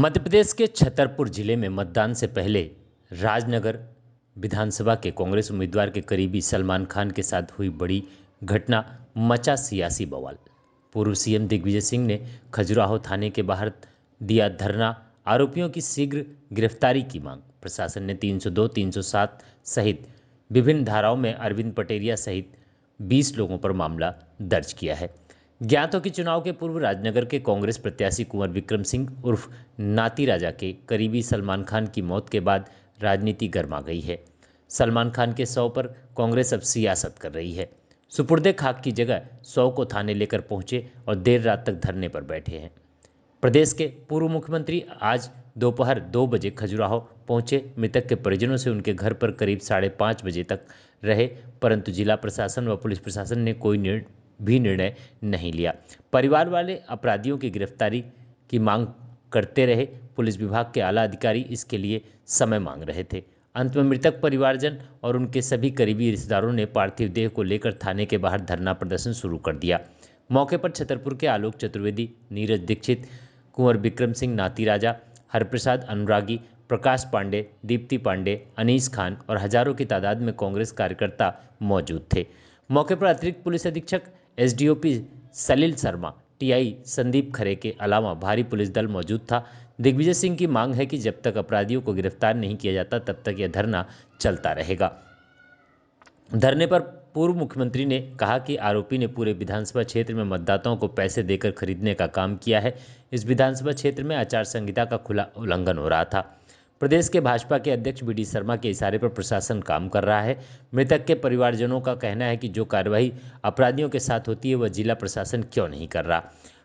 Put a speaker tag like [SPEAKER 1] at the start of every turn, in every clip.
[SPEAKER 1] मध्य प्रदेश के छतरपुर जिले में मतदान से पहले राजनगर विधानसभा के कांग्रेस उम्मीदवार के करीबी सलमान खान के साथ हुई बड़ी घटना मचा सियासी बवाल। पूर्व सीएम दिग्विजय सिंह ने खजुराहो थाने के बाहर दिया धरना, आरोपियों की शीघ्र गिरफ्तारी की मांग। प्रशासन ने 302, 307 सहित विभिन्न धाराओं में अरविंद पटेरिया सहित 20 लोगों पर मामला दर्ज किया है। ज्ञात हो कि चुनाव के पूर्व राजनगर के कांग्रेस प्रत्याशी कुंवर विक्रम सिंह उर्फ नाती राजा के करीबी सलमान खान की मौत के बाद राजनीति गर्मा गई है। सलमान खान के शव पर कांग्रेस अब सियासत कर रही है। सुपुर्दे खाक की जगह शव को थाने लेकर पहुंचे और देर रात तक धरने पर बैठे हैं। प्रदेश के पूर्व मुख्यमंत्री आज दोपहर 2 बजे खजुराहो पहुंचे। मृतक के परिजनों से उनके घर पर करीब 5:30 बजे तक रहे, परंतु जिला प्रशासन व पुलिस प्रशासन ने कोई निर्णय नहीं लिया। परिवार वाले अपराधियों की गिरफ्तारी की मांग करते रहे। पुलिस विभाग के आला अधिकारी इसके लिए समय मांग रहे थे। अंत में मृतक परिवारजन और उनके सभी करीबी रिश्तेदारों ने पार्थिव देह को लेकर थाने के बाहर धरना प्रदर्शन शुरू कर दिया। मौके पर छतरपुर के आलोक चतुर्वेदी, नीरज दीक्षित, कुंवर विक्रम सिंह, नाती राजा, हरप्रसाद अनुरागी, प्रकाश पांडे, दीप्ति पांडे, अनीस खान और हजारों की तादाद में कांग्रेस कार्यकर्ता मौजूद थे। मौके पर अतिरिक्त पुलिस अधीक्षक एसडीओपी सलिल शर्मा, टीआई संदीप खरे के अलावा भारी पुलिस दल मौजूद था। दिग्विजय सिंह की मांग है कि जब तक अपराधियों को गिरफ्तार नहीं किया जाता तब तक यह धरना चलता रहेगा। धरने पर पूर्व मुख्यमंत्री ने कहा कि आरोपी ने पूरे विधानसभा क्षेत्र में मतदाताओं को पैसे देकर खरीदने का काम किया है। इस विधानसभा क्षेत्र में आचार संहिता का खुला उल्लंघन हो रहा था। प्रदेश के भाजपा के अध्यक्ष बीडी शर्मा के इशारे पर प्रशासन काम कर रहा है। मृतक के परिवारजनों का कहना है कि जो कार्रवाई अपराधियों के साथ होती है वह जिला प्रशासन क्यों नहीं कर रहा।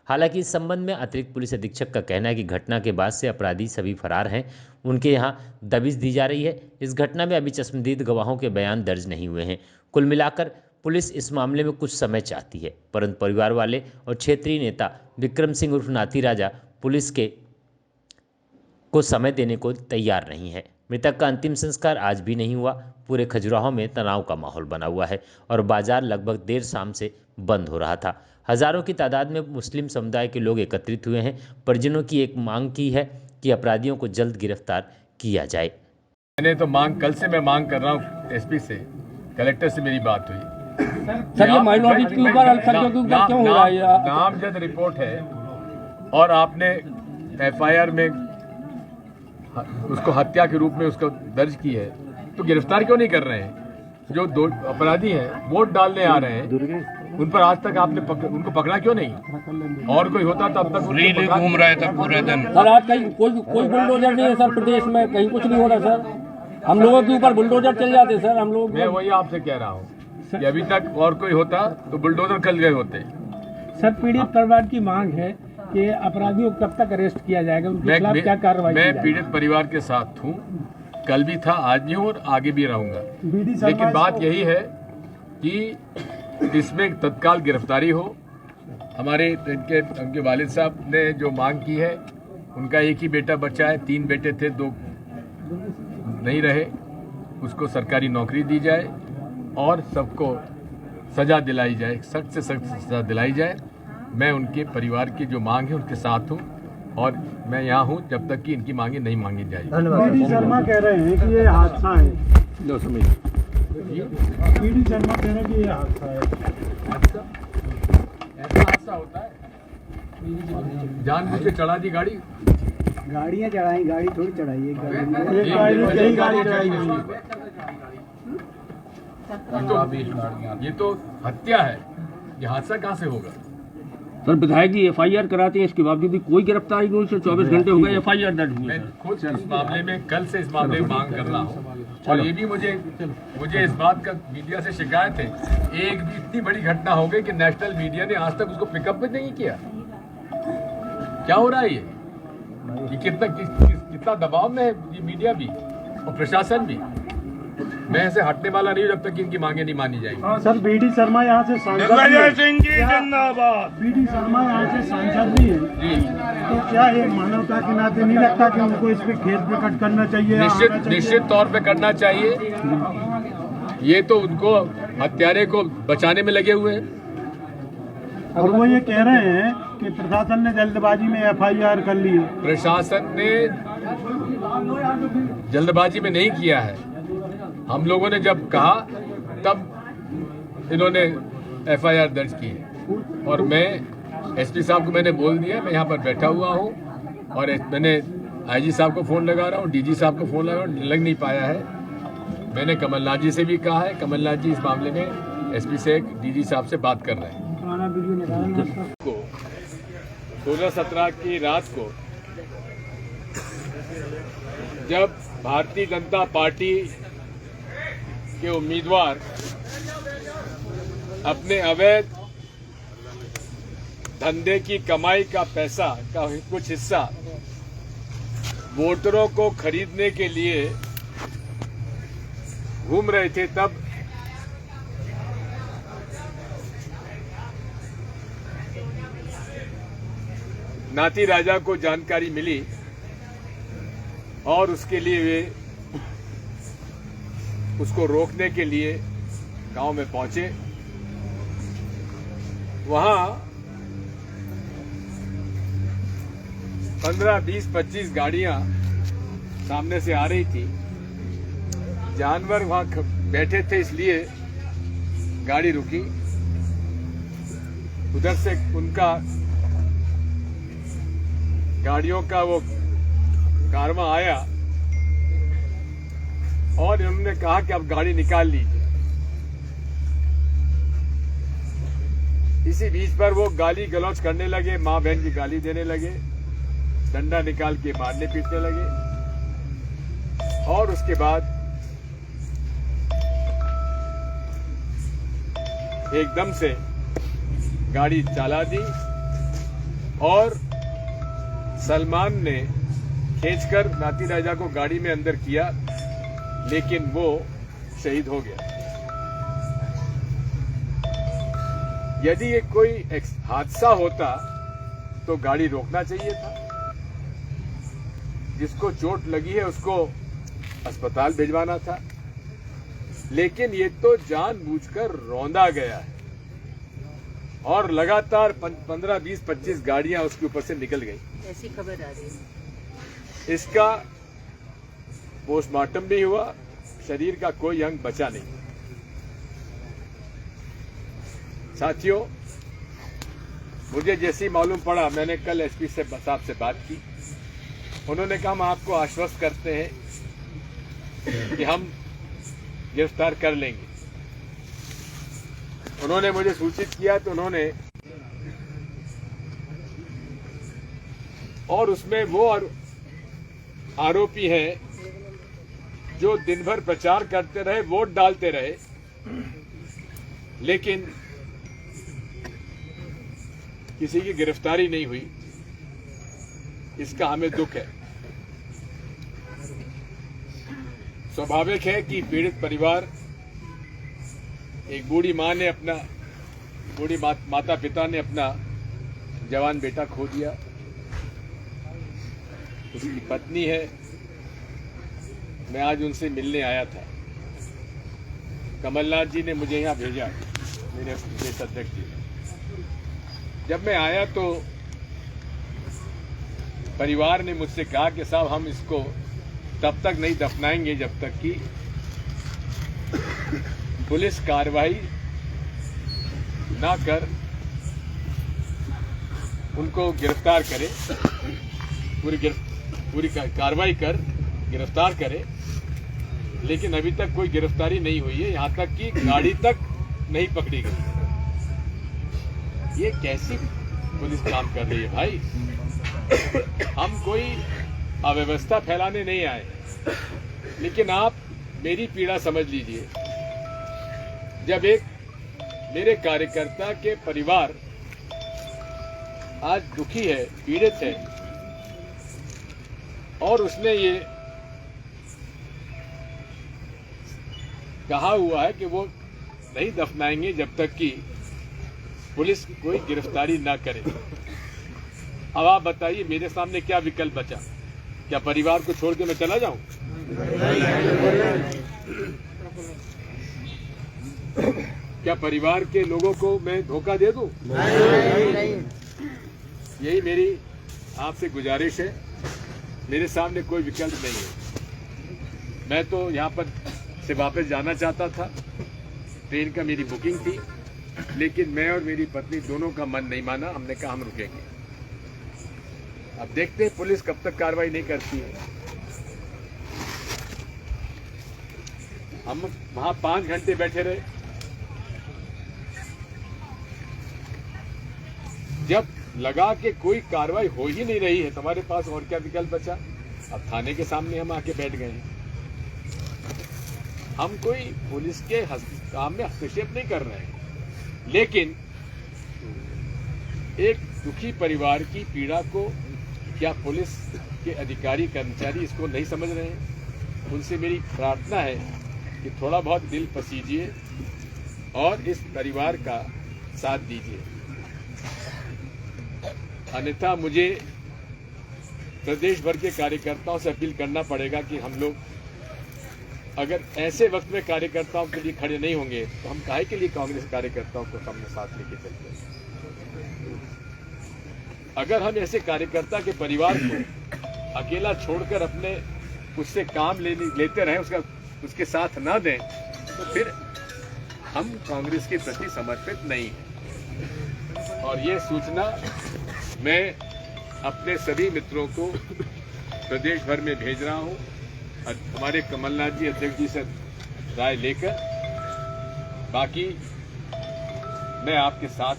[SPEAKER 1] हालांकि इस संबंध में अतिरिक्त पुलिस अधीक्षक का कहना है कि घटना के बाद से अपराधी सभी फरार हैं, उनके यहां दबिश दी जा रही है। इस घटना में अभी चश्मदीद गवाहों के बयान दर्ज नहीं हुए हैं। कुल मिलाकर पुलिस इस मामले में कुछ समय चाहती है, परंतु परिवार वाले और क्षेत्रीय नेता विक्रम सिंह उर्फ नाती राजा पुलिस को समय देने को तैयार नहीं है। मृतक का अंतिम संस्कार आज भी नहीं हुआ। पूरे खजुराहो में तनाव का माहौल बना हुआ है और बाजार लगभग देर शाम से बंद हो रहा था। हजारों की तादाद में मुस्लिम समुदाय के लोग एकत्रित हुए हैं। परिजनों की एक मांग की है कि अपराधियों को जल्द गिरफ्तार किया जाए।
[SPEAKER 2] मैंने तो कल से मैं मांग कर रहा हूँ एसपी से, कलेक्टर से मेरी बात हुई।
[SPEAKER 3] सर ये माइनॉरिटी के ऊपर अल्पसंख्यकों के ऊपर क्यों हो रहा है?
[SPEAKER 2] नामजद रिपोर्ट है और आपने एफआईआर में उसको हत्या के रूप में उसको दर्ज की है, तो गिरफ्तार क्यों नहीं कर रहे हैं? जो दो अपराधी हैं वोट डालने आ रहे हैं, उन पर आज तक आपने उनको पकड़ा क्यों नहीं? और कोई होता तो अब तक
[SPEAKER 4] घूम रहे थे पूरे दिन।
[SPEAKER 3] सर आज कहीं कोई बुलडोजर नहीं है सर, प्रदेश में कहीं कुछ नहीं हो रहा सर। हम लोगों के ऊपर बुलडोजर चल जाते सर। हम लोग,
[SPEAKER 2] मैं वही आपसे कह रहा हूँ कि अभी तक और कोई होता तो बुलडोजर खल गए होते।
[SPEAKER 5] सर पीड़ित परिवार की मांग है कि अपराधियों को कब तक अरेस्ट किया जाएगा, उनके खिलाफ क्या कार्रवाई?
[SPEAKER 2] मैं पीड़ित परिवार के साथ हूँ, कल भी था, आज भी हूँ और आगे भी रहूंगा। लेकिन बात यही है कि इसमें तत्काल गिरफ्तारी हो। हमारे उनके वालिद साहब ने जो मांग की है, उनका एक ही बेटा बच्चा है, 3 बेटे थे, 2 नहीं रहे, उसको सरकारी नौकरी दी जाए और सबको सजा दिलाई जाए, सख्त से सख्त सजा दिलाई जाए। मैं उनके परिवार की जो मांग है उनके साथ हूँ और मैं यहाँ हूँ जब तक कि इनकी मांगे नहीं मांगी जाएगी।
[SPEAKER 5] बीडी शर्मा कह रहे हैं कि ये हादसा है। बीडी शर्मा कह रहे हैं कि ये हादसा है।
[SPEAKER 2] ऐसा हादसा होता है? जानबूझ के चढ़ा दी गाड़ी?
[SPEAKER 5] गाड़ियाँ चढ़ाई, गाड़ी थोड़ी चढ़ाई है। गाड़ी चढ़ाई
[SPEAKER 2] ये तो हत्या है, ये हादसा कहाँ से होगा?
[SPEAKER 3] सर विधायक जी एफआईआर कराते हैं, इसके बावजूद भी कोई गिरफ्तारी नहीं। 24 घंटे हो गए एफआईआर दर्ज हुई।
[SPEAKER 2] मैं खुद इस मामले में कल से इस मामले में मांग कर रहा हूँ और ये भी मुझे इस बात का मीडिया से शिकायत है। एक भी इतनी बड़ी घटना हो गई कि नेशनल मीडिया ने आज तक उसको पिकअप भी नहीं किया। क्या हो रहा है ये कितना दबाव में है ये मीडिया भी और प्रशासन भी। मैं ऐसे हटने वाला नहीं जब तक इनकी मांगे नहीं मानी जाएगी।
[SPEAKER 5] सर बीडी शर्मा यहाँ से सांसद भी है। बीडी शर्मा यहाँ से सांसद भी है, तो क्या ये मानवता के नाते नहीं लगता कि उनको इस पे खेद प्रकट करना चाहिए?
[SPEAKER 2] निश्चित तौर पे करना चाहिए। ये तो उनको हत्यारे को बचाने में लगे हुए हैं।
[SPEAKER 5] और वो ये कह रहे हैं कि प्रशासन ने जल्दबाजी में FIR कर ली है?
[SPEAKER 2] प्रशासन ने जल्दबाजी में नहीं किया है। हम लोगों ने जब कहा तब इन्होंने FIR दर्ज की है और मैं SP साहब को मैंने बोल दिया, मैं यहाँ पर बैठा हुआ हूँ और मैंने IG साहब को फ़ोन लगा रहा हूँ, DG साहब को फ़ोन लगा रहा हूँ, लग नहीं पाया है। मैंने कमलनाथ जी से भी कहा है, कमलनाथ जी इस मामले में SP से DG साहब से बात कर रहे हैं। 16-17 की रात को जब भारतीय जनता पार्टी के उम्मीदवार अपने अवैध धंधे की कमाई का पैसा का कुछ हिस्सा वोटरों को खरीदने के लिए घूम रहे थे, तब नाती राजा को जानकारी मिली और उसके लिए वे उसको रोकने के लिए गांव में पहुंचे। वहां 15, 20, 25 गाड़ियां सामने से आ रही थी। जानवर वहां बैठे थे इसलिए गाड़ी रुकी। उधर से उनका गाड़ियों का वो कारवां आया और इन्होंने कहा कि अब गाड़ी निकाल लीजिए। इसी बीच पर वो गाली गलौज करने लगे, मां बहन की गाली देने लगे, डंडा निकाल के मारने पीटने लगे और उसके बाद एकदम से गाड़ी चला दी और सलमान ने खींचकर नाती राजा को गाड़ी में अंदर किया, लेकिन वो शहीद हो गया। यदि ये कोई हादसा होता तो गाड़ी रोकना चाहिए था। जिसको चोट लगी है उसको अस्पताल भिजवाना था, लेकिन ये तो जानबूझकर रौंदा गया है और लगातार 15, 20, 25 गाड़ियां उसके ऊपर से निकल गई।
[SPEAKER 6] ऐसी खबर आ रही है।
[SPEAKER 2] इसका पोस्टमार्टम भी हुआ, शरीर का कोई अंग बचा नहीं। साथियों, मुझे जैसे मालूम पड़ा, मैंने कल SP साहब से बात की। उन्होंने कहा हम आपको आश्वस्त करते हैं कि हम गिरफ्तार कर लेंगे। उन्होंने मुझे सूचित किया तो उन्होंने और उसमें वो आरोपी हैं जो दिन भर प्रचार करते रहे, वोट डालते रहे, लेकिन किसी की गिरफ्तारी नहीं हुई। इसका हमें दुख है। स्वाभाविक है कि पीड़ित परिवार, एक बूढ़ी मां ने बूढ़ी माता पिता ने अपना जवान बेटा खो दिया। उसकी पत्नी है, मैं आज उनसे मिलने आया था। कमलनाथ जी ने मुझे यहाँ भेजा, मेरे प्रदेश अध्यक्ष जी। जब मैं आया तो परिवार ने मुझसे कहा कि साहब हम इसको तब तक नहीं दफनाएंगे जब तक कि पुलिस कार्रवाई ना कर उनको गिरफ्तार करे, पूरी कार्रवाई कर गिरफ्तार करे। लेकिन अभी तक कोई गिरफ्तारी नहीं हुई है, यहाँ तक कि गाड़ी तक नहीं पकड़ी गई। ये कैसी पुलिस काम कर रही है भाई? हम कोई अव्यवस्था फैलाने नहीं आए, लेकिन आप मेरी पीड़ा समझ लीजिए। जब एक मेरे कार्यकर्ता के परिवार आज दुखी है, पीड़ित है, और उसने ये कहा हुआ है कि वो नहीं दफनाएंगे जब तक कि पुलिस कोई गिरफ्तारी ना करे। अब आप बताइए मेरे सामने क्या विकल्प बचा? क्या परिवार को छोड़ के मैं चला जाऊं? क्या परिवार के लोगों को मैं धोखा दे दूं? यही मेरी आपसे गुजारिश है। मेरे सामने कोई विकल्प नहीं है। मैं तो यहाँ पर से वापस जाना चाहता था, ट्रेन का मेरी बुकिंग थी, लेकिन मैं और मेरी पत्नी दोनों का मन नहीं माना। हमने कहा हम रुकेंगे। अब देखते हैं पुलिस कब तक कार्रवाई नहीं करती है। हम वहां 5 घंटे बैठे रहे। जब लगा कि कोई कार्रवाई हो ही नहीं रही है तो हमारे पास और क्या विकल्प बचा। अब थाने के सामने हम आके बैठ गए हैं। हम कोई पुलिस के काम में हस्तक्षेप नहीं कर रहे हैं, लेकिन एक दुखी परिवार की पीड़ा को क्या पुलिस के अधिकारी कर्मचारी इसको नहीं समझ रहे हैं? उनसे मेरी प्रार्थना है कि थोड़ा बहुत दिल पसीजिए और इस परिवार का साथ दीजिए, अन्यथा मुझे प्रदेश भर के कार्यकर्ताओं से अपील करना पड़ेगा कि हम लोग अगर ऐसे वक्त में कार्यकर्ताओं के लिए खड़े नहीं होंगे तो हम काहे के लिए कांग्रेस कार्यकर्ताओं को अपने साथ लेके चलते हैं। अगर हम ऐसे कार्यकर्ता के परिवार को अकेला छोड़कर अपने उससे काम लेते रहें, उसके साथ ना दें, तो फिर हम कांग्रेस के प्रति समर्पित नहीं हैं। और ये सूचना मैं अपने सभी मित्रों को प्रदेश भर में भेज रहा हूं। हमारे कमलनाथ जी अध्यक्ष जी से राय लेकर, बाकी मैं आपके साथ